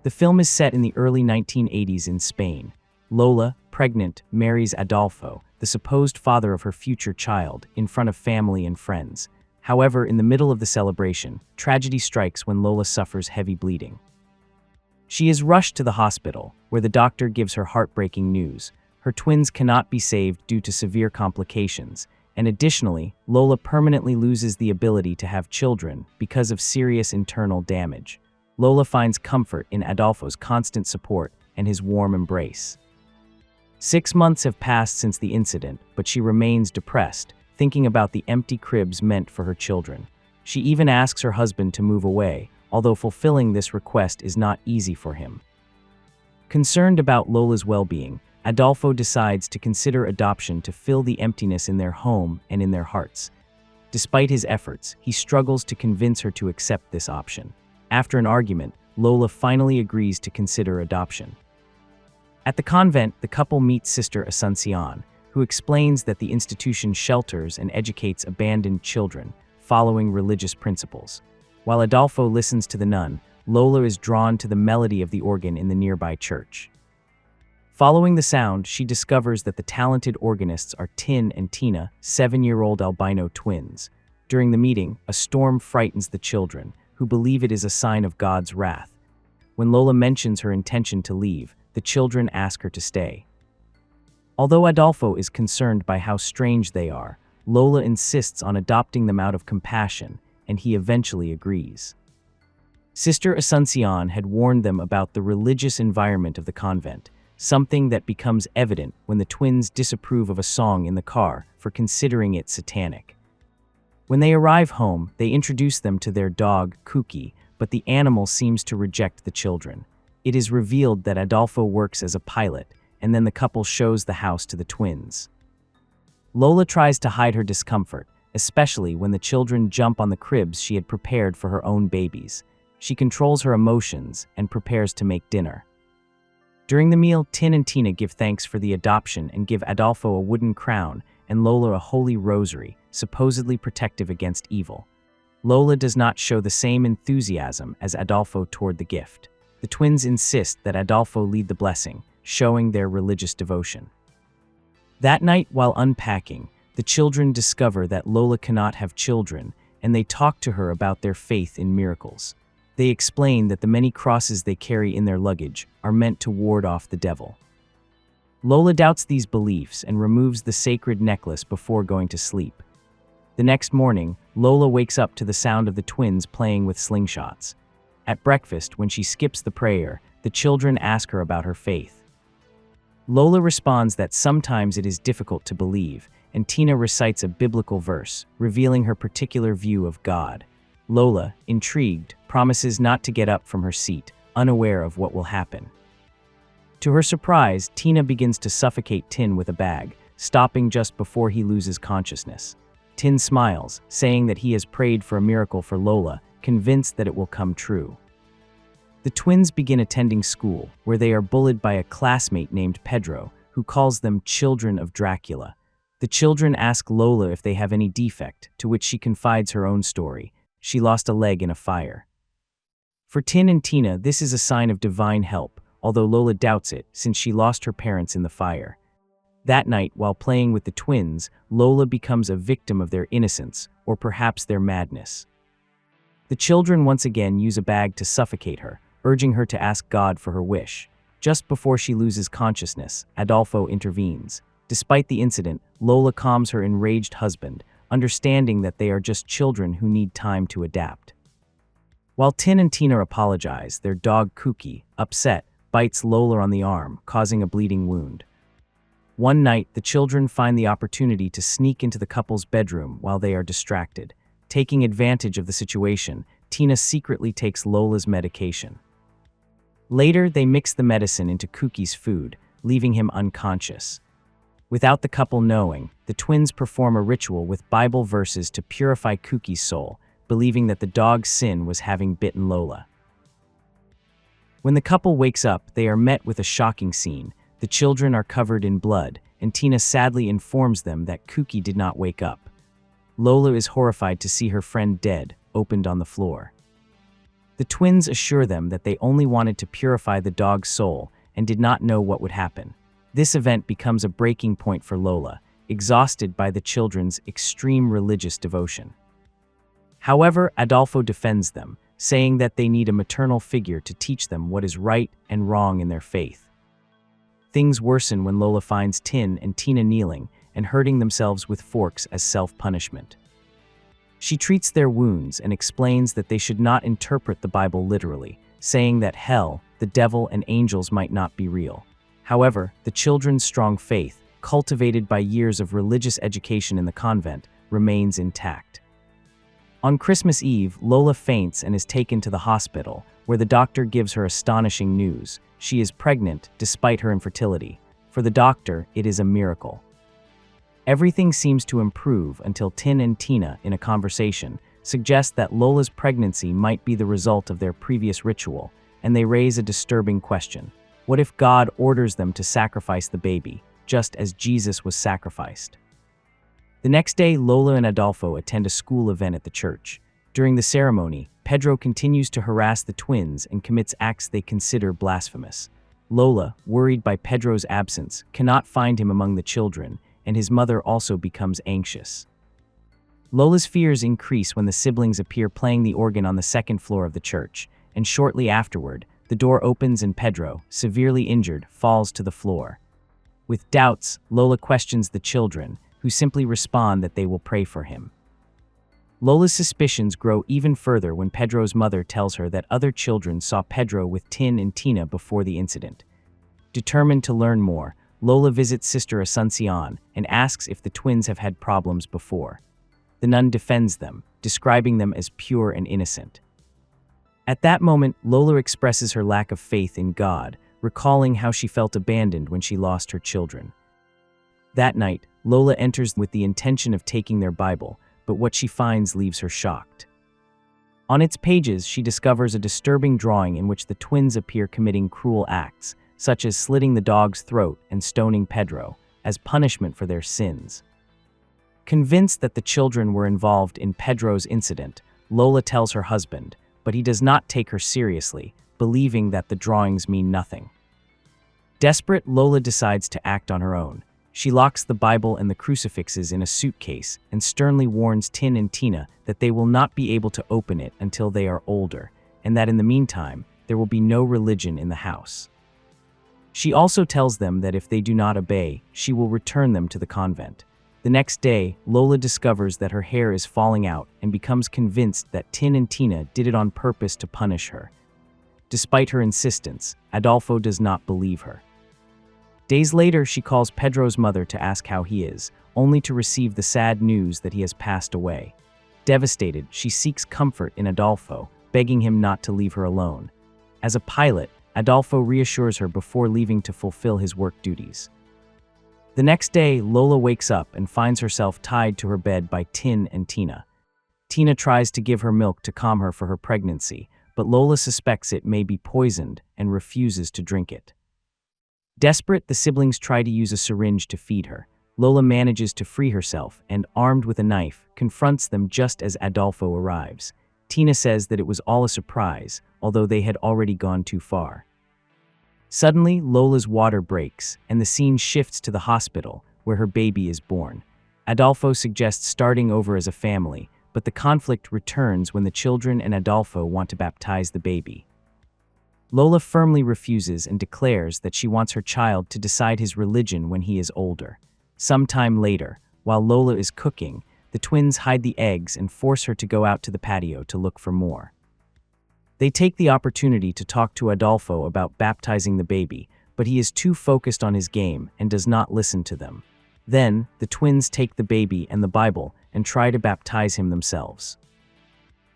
The film is set in the early 1980s in Spain. Lola, pregnant, marries Adolfo, the supposed father of her future child, in front of family and friends. However, in the middle of the celebration, tragedy strikes when Lola suffers heavy bleeding. She is rushed to the hospital, where the doctor gives her heartbreaking news. Her twins cannot be saved due to severe complications, and additionally, Lola permanently loses the ability to have children because of serious internal damage. Lola finds comfort in Adolfo's constant support and his warm embrace. 6 months have passed since the incident, but she remains depressed, thinking about the empty cribs meant for her children. She even asks her husband to move away, although fulfilling this request is not easy for him. Concerned about Lola's well-being, Adolfo decides to consider adoption to fill the emptiness in their home and in their hearts. Despite his efforts, he struggles to convince her to accept this option. After an argument, Lola finally agrees to consider adoption. At the convent, the couple meets Sister Asuncion, who explains that the institution shelters and educates abandoned children, following religious principles. While Adolfo listens to the nun, Lola is drawn to the melody of the organ in the nearby church. Following the sound, she discovers that the talented organists are Tin and Tina, 7-year-old albino twins. During the meeting, a storm frightens the children, who believe it is a sign of God's wrath. When Lola mentions her intention to leave, the children ask her to stay. Although Adolfo is concerned by how strange they are, Lola insists on adopting them out of compassion, and he eventually agrees. Sister Asuncion had warned them about the religious environment of the convent, something that becomes evident when the twins disapprove of a song in the car for considering it satanic. When they arrive home, they introduce them to their dog, Cookie, but the animal seems to reject the children. It is revealed that Adolfo works as a pilot, and then the couple shows the house to the twins. Lola tries to hide her discomfort, especially when the children jump on the cribs she had prepared for her own babies. She controls her emotions and prepares to make dinner. During the meal, Tin and Tina give thanks for the adoption and give Adolfo a wooden crown and Lola a holy rosary, supposedly protective against evil. Lola does not show the same enthusiasm as Adolfo toward the gift. The twins insist that Adolfo lead the blessing, showing their religious devotion. That night, while unpacking, the children discover that Lola cannot have children, and they talk to her about their faith in miracles. They explain that the many crosses they carry in their luggage are meant to ward off the devil. Lola doubts these beliefs and removes the sacred necklace before going to sleep. The next morning, Lola wakes up to the sound of the twins playing with slingshots. At breakfast, when she skips the prayer, the children ask her about her faith. Lola responds that sometimes it is difficult to believe, and Tina recites a biblical verse, revealing her particular view of God. Lola, intrigued, promises not to get up from her seat, unaware of what will happen. To her surprise, Tina begins to suffocate Tin with a bag, stopping just before he loses consciousness. Tin smiles, saying that he has prayed for a miracle for Lola, convinced that it will come true. The twins begin attending school, where they are bullied by a classmate named Pedro, who calls them children of Dracula. The children ask Lola if they have any defect, to which she confides her own story. She lost a leg in a fire. For Tin and Tina, this is a sign of divine help, although Lola doubts it since she lost her parents in the fire. That night, while playing with the twins, Lola becomes a victim of their innocence, or perhaps their madness. The children once again use a bag to suffocate her, urging her to ask God for her wish. Just before she loses consciousness, Adolfo intervenes. Despite the incident, Lola calms her enraged husband, understanding that they are just children who need time to adapt. While Tin and Tina apologize, their dog Cookie, upset, bites Lola on the arm, causing a bleeding wound. One night, the children find the opportunity to sneak into the couple's bedroom while they are distracted. Taking advantage of the situation, Tina secretly takes Lola's medication. Later, they mix the medicine into Cookie's food, leaving him unconscious. Without the couple knowing, the twins perform a ritual with Bible verses to purify Cookie's soul, believing that the dog's sin was having bitten Lola. When the couple wakes up, they are met with a shocking scene. The children are covered in blood, and Tina sadly informs them that Cookie did not wake up. Lola is horrified to see her friend dead, opened on the floor. The twins assure them that they only wanted to purify the dog's soul and did not know what would happen. This event becomes a breaking point for Lola, exhausted by the children's extreme religious devotion. However, Adolfo defends them, saying that they need a maternal figure to teach them what is right and wrong in their faith. Things worsen when Lola finds Tin and Tina kneeling and hurting themselves with forks as self-punishment. She treats their wounds and explains that they should not interpret the Bible literally, saying that hell, the devil, and angels might not be real. However, the children's strong faith, cultivated by years of religious education in the convent, remains intact. On Christmas Eve, Lola faints and is taken to the hospital, where the doctor gives her astonishing news. She is pregnant despite her infertility. For the doctor, it is a miracle. Everything seems to improve until Tin and Tina, in a conversation, suggest that Lola's pregnancy might be the result of their previous ritual, and they raise a disturbing question. What if God orders them to sacrifice the baby, just as Jesus was sacrificed? The next day, Lola and Adolfo attend a school event at the church. During the ceremony, Pedro continues to harass the twins and commits acts they consider blasphemous. Lola, worried by Pedro's absence, cannot find him among the children, and his mother also becomes anxious. Lola's fears increase when the siblings appear playing the organ on the second floor of the church, and shortly afterward, the door opens and Pedro, severely injured, falls to the floor. With doubts, Lola questions the children, who simply respond that they will pray for him. Lola's suspicions grow even further when Pedro's mother tells her that other children saw Pedro with Tin and Tina before the incident. Determined to learn more, Lola visits Sister Asuncion and asks if the twins have had problems before. The nun defends them, describing them as pure and innocent. At that moment, Lola expresses her lack of faith in God, recalling how she felt abandoned when she lost her children. That night, Lola enters with the intention of taking their Bible, but what she finds leaves her shocked. On its pages, she discovers a disturbing drawing in which the twins appear committing cruel acts, such as slitting the dog's throat and stoning Pedro, as punishment for their sins. Convinced that the children were involved in Pedro's incident, Lola tells her husband, but he does not take her seriously, believing that the drawings mean nothing. Desperate, Lola decides to act on her own. She locks the Bible and the crucifixes in a suitcase and sternly warns Tin and Tina that they will not be able to open it until they are older, and that in the meantime, there will be no religion in the house. She also tells them that if they do not obey, she will return them to the convent. The next day, Lola discovers that her hair is falling out and becomes convinced that Tin and Tina did it on purpose to punish her. Despite her insistence, Adolfo does not believe her. Days later, she calls Pedro's mother to ask how he is, only to receive the sad news that he has passed away. Devastated, she seeks comfort in Adolfo, begging him not to leave her alone. As a pilot, Adolfo reassures her before leaving to fulfill his work duties. The next day, Lola wakes up and finds herself tied to her bed by Tin and Tina. Tina tries to give her milk to calm her for her pregnancy, but Lola suspects it may be poisoned and refuses to drink it. Desperate, the siblings try to use a syringe to feed her. Lola manages to free herself and, armed with a knife, confronts them just as Adolfo arrives. Tina says that it was all a surprise, although they had already gone too far. Suddenly, Lola's water breaks, and the scene shifts to the hospital, where her baby is born. Adolfo suggests starting over as a family, but the conflict returns when the children and Adolfo want to baptize the baby. Lola firmly refuses and declares that she wants her child to decide his religion when he is older. Sometime later, while Lola is cooking, the twins hide the eggs and force her to go out to the patio to look for more. They take the opportunity to talk to Adolfo about baptizing the baby, but he is too focused on his game and does not listen to them. Then, the twins take the baby and the Bible and try to baptize him themselves.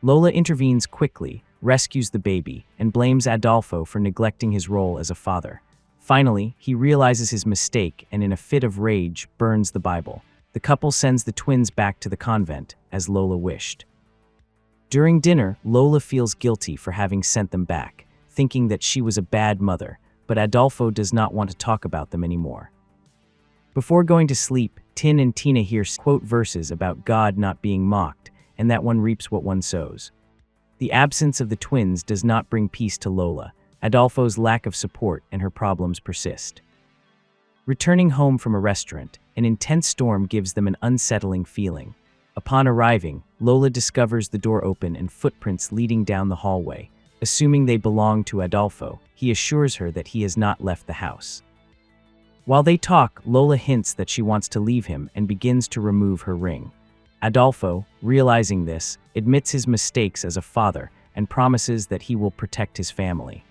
Lola intervenes quickly, rescues the baby, and blames Adolfo for neglecting his role as a father. Finally, he realizes his mistake and in a fit of rage burns the Bible. The couple sends the twins back to the convent, as Lola wished. During dinner, Lola feels guilty for having sent them back, thinking that she was a bad mother, but Adolfo does not want to talk about them anymore. Before going to sleep, Tin and Tina hear quote verses about God not being mocked and that one reaps what one sows. The absence of the twins does not bring peace to Lola. Adolfo's lack of support and her problems persist. Returning home from a restaurant, an intense storm gives them an unsettling feeling. Upon arriving, Lola discovers the door open and footprints leading down the hallway. Assuming they belong to Adolfo, he assures her that he has not left the house. While they talk, Lola hints that she wants to leave him and begins to remove her ring. Adolfo, realizing this, admits his mistakes as a father and promises that he will protect his family.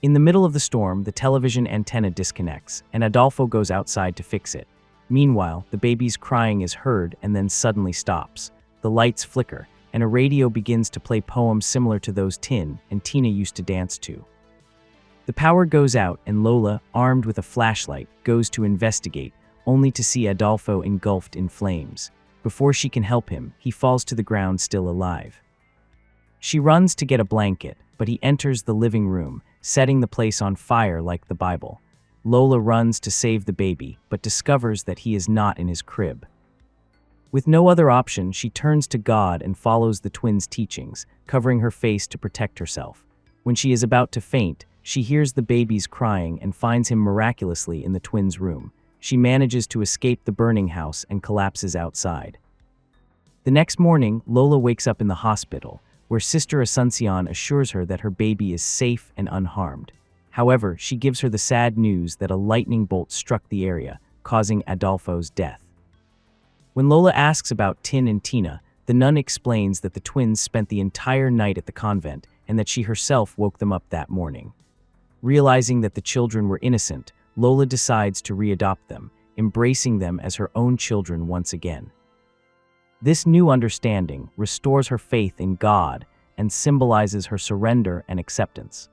In the middle of the storm, the television antenna disconnects, and Adolfo goes outside to fix it. Meanwhile, the baby's crying is heard and then suddenly stops. The lights flicker, and a radio begins to play poems similar to those Tin and Tina used to dance to. The power goes out, and Lola, armed with a flashlight, goes to investigate, only to see Adolfo engulfed in flames. Before she can help him, he falls to the ground still alive. She runs to get a blanket, but he enters the living room, setting the place on fire like the Bible. Lola runs to save the baby, but discovers that he is not in his crib. With no other option, she turns to God and follows the twins' teachings, covering her face to protect herself. When she is about to faint, she hears the baby's crying and finds him miraculously in the twins' room. She manages to escape the burning house and collapses outside. The next morning, Lola wakes up in the hospital, where Sister Asuncion assures her that her baby is safe and unharmed. However, she gives her the sad news that a lightning bolt struck the area, causing Adolfo's death. When Lola asks about Tin and Tina, the nun explains that the twins spent the entire night at the convent and that she herself woke them up that morning. Realizing that the children were innocent, Lola decides to readopt them, embracing them as her own children once again. This new understanding restores her faith in God and symbolizes her surrender and acceptance.